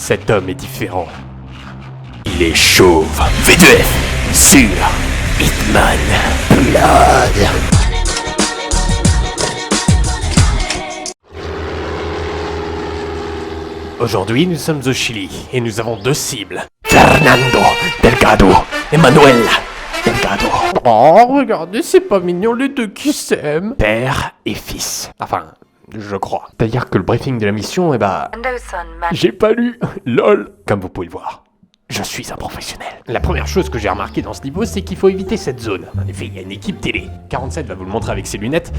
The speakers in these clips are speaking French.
Cet homme est différent. Il est chauve. V2F sur Hitman Blood. Aujourd'hui, nous sommes au Chili et nous avons deux cibles. Fernando Delgado et Manuel Delgado. Oh, regardez, c'est pas mignon les deux qui s'aiment. Père et fils. Enfin, je crois. C'est-à-dire que le briefing de la mission, j'ai pas lu. LOL. Comme vous pouvez le voir, je suis un professionnel. La première chose que j'ai remarqué dans ce niveau, c'est qu'il faut éviter cette zone. En effet, il y a une équipe télé. 47 va vous le montrer avec ses lunettes.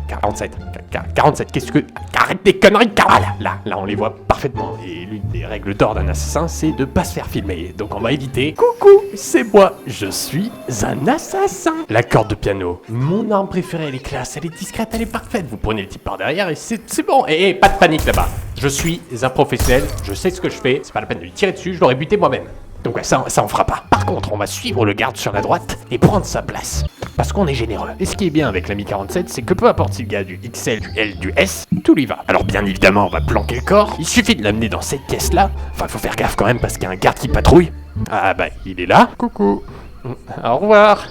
47, qu'est-ce que... Arrête des conneries, là, on les voit parfaitement. Et l'une des règles d'or d'un assassin, c'est de pas se faire filmer. Donc on va éviter... Coucou, c'est moi, je suis un assassin. La corde de piano, mon arme préférée, elle est classe, elle est discrète, elle est parfaite. Vous prenez le type par derrière et c'est bon. Et pas de panique là-bas. Je suis un professionnel, je sais ce que je fais. C'est pas la peine de lui tirer dessus, je l'aurais buté moi-même. Donc ouais, ça on fera pas. Par contre, on va suivre le garde sur la droite et prendre sa place. Parce qu'on est généreux. Et ce qui est bien avec l'ami 47, c'est que peu importe si le gars a du XL, du L, du S, tout lui va. Alors bien évidemment, on va planquer le corps. Il suffit de l'amener dans cette pièce-là. Enfin, faut faire gaffe quand même parce qu'il y a un garde qui patrouille. Ah bah, il est là. Coucou. Au revoir.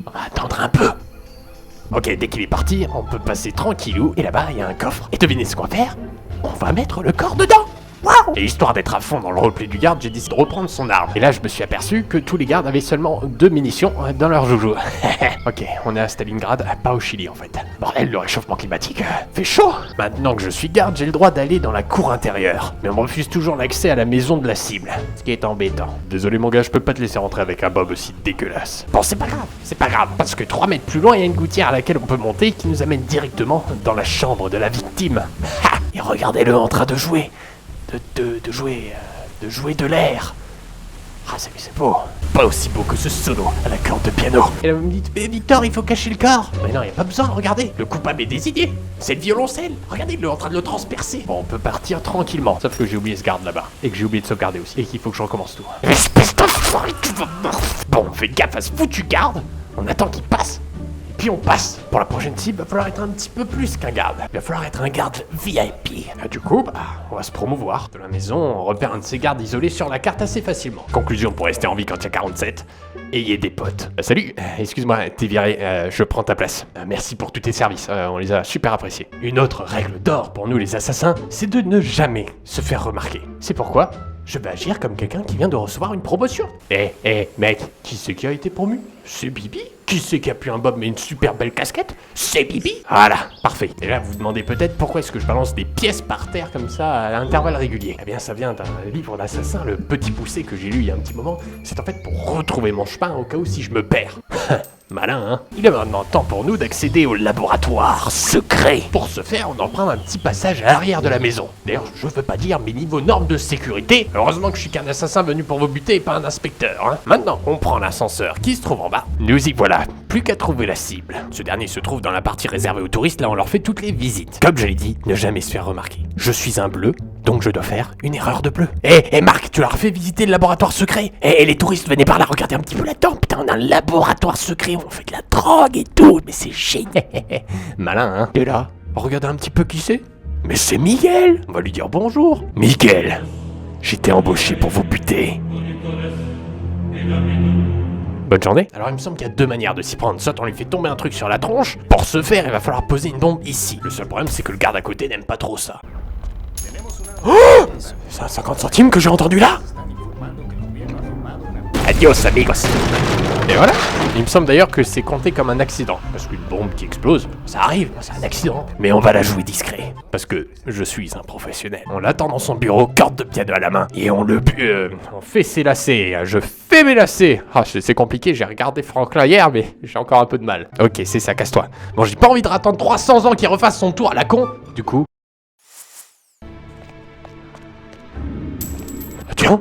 On va attendre un peu. Ok, dès qu'il est parti, on peut passer tranquillou. Et là-bas, il y a un coffre. Et devinez ce qu'on va faire? On va mettre le corps dedans. Et histoire d'être à fond dans le roleplay du garde, j'ai décidé de reprendre son arme. Et là, je me suis aperçu que tous les gardes avaient seulement 2 munitions dans leur joujou. Ok, on est à Stalingrad, pas au Chili en fait. Bordel, le réchauffement climatique fait chaud. Maintenant que je suis garde, j'ai le droit d'aller dans la cour intérieure. Mais on me refuse toujours l'accès à la maison de la cible. Ce qui est embêtant. Désolé mon gars, je peux pas te laisser rentrer avec un bob aussi dégueulasse. Bon, c'est pas grave. Parce que 3 mètres plus loin, il y a une gouttière à laquelle on peut monter qui nous amène directement dans la chambre de la victime. Ha! Et regardez-le en train de jouer. De jouer de l'air. Ah, c'est beau. Pas aussi beau que ce solo à la corde de piano. Et là, vous me dites, mais Victor, il faut cacher le corps. Mais non, y a pas besoin, regardez. Le coupable est désigné. C'est le violoncelle. Regardez, il est en train de le transpercer. Bon, on peut partir tranquillement. Sauf que j'ai oublié ce garde là-bas. Et que j'ai oublié de sauvegarder aussi. Et qu'il faut que je recommence tout. Espèce d'enfoiré, tu vas mort. Bon, on fait gaffe à ce foutu garde. On attend qu'il passe. Puis on passe. Pour la prochaine cible, il va falloir être un petit peu plus qu'un garde. Il va falloir être un garde VIP. Du coup, on va se promouvoir. De la maison, on repère un de ces gardes isolés sur la carte assez facilement. Conclusion, pour rester en vie quand il y a 47, ayez des potes. Salut, excuse-moi, t'es viré, je prends ta place. Merci pour tous tes services, on les a super appréciés. Une autre règle d'or pour nous les assassins, c'est de ne jamais se faire remarquer. C'est pourquoi je vais agir comme quelqu'un qui vient de recevoir une promotion. Mec, qui c'est qui a été promu? C'est Bibi. Qui c'est qui a pu un bob mais une super belle casquette? C'est Bibi. Voilà, parfait. Et là, vous vous demandez peut-être pourquoi est-ce que je balance des pièces par terre comme ça à intervalles réguliers. Eh bien, ça vient d'un livre d'assassin, Le Petit Poucet, que j'ai lu il y a un petit moment. C'est en fait pour retrouver mon chemin au cas où si je me perds. Malin, hein? Il est maintenant temps pour nous d'accéder au laboratoire secret. Pour ce faire, on emprunte un petit passage à l'arrière de la maison. D'ailleurs, je veux pas dire, mais niveau normes de sécurité, heureusement que je suis qu'un assassin venu pour vous buter et pas un inspecteur, hein. Maintenant, on prend l'ascenseur qui se trouve en bas. Nous y voilà, plus qu'à trouver la cible. Ce dernier se trouve dans la partie réservée aux touristes, là on leur fait toutes les visites. Comme je l'ai dit, ne jamais se faire remarquer. Je suis un bleu, donc je dois faire une erreur de bleu. Marc, tu leur as fait visiter le laboratoire secret? Les touristes, venez par là, regardez un petit peu là-dedans. Putain, on a un laboratoire secret, on fait de la drogue et tout, mais c'est génial. Malin, hein? Et là, regardez un petit peu qui c'est. Mais c'est Miguel. On va lui dire bonjour. Miguel, j'étais embauché pour vous buter. Bonne journée. Alors il me semble qu'il y a 2 manières de s'y prendre. Soit on lui fait tomber un truc sur la tronche. Pour ce faire, il va falloir poser une bombe ici. Le seul problème, c'est que le garde à côté n'aime pas trop ça. Oh, c'est un 50 centimes que j'ai entendu là. Adios amigos. Et voilà. Il me semble d'ailleurs que c'est compté comme un accident. Parce qu'une bombe qui explose, ça arrive, c'est un accident. Mais on va la jouer discret. Parce que je suis un professionnel. On l'attend dans son bureau, corde de piano à la main. Et on le on fait ses lacets. Je fais mes lacets. Ah, c'est compliqué, j'ai regardé Franklin hier, mais j'ai encore un peu de mal. Ok, c'est ça, casse-toi. Bon, j'ai pas envie de attendre 300 ans qu'il refasse son tour à la con. Du coup... Tiens,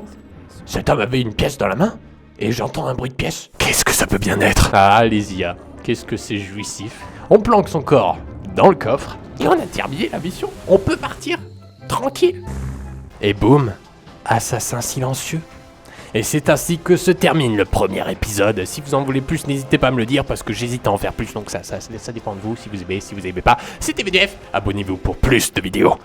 cet homme avait une pièce dans la main. Et j'entends un bruit de pièce. Qu'est-ce que ça peut bien être? Ah, allez-y, hein. Qu'est-ce que c'est jouissif. On planque son corps dans le coffre. Et on a terminé la mission. On peut partir tranquille. Et boum, assassin silencieux. Et c'est ainsi que se termine le premier épisode. Si vous en voulez plus, n'hésitez pas à me le dire parce que j'hésite à en faire plus. Donc ça dépend de vous, si vous aimez, si vous aimez pas. C'était V2F. Abonnez-vous pour plus de vidéos.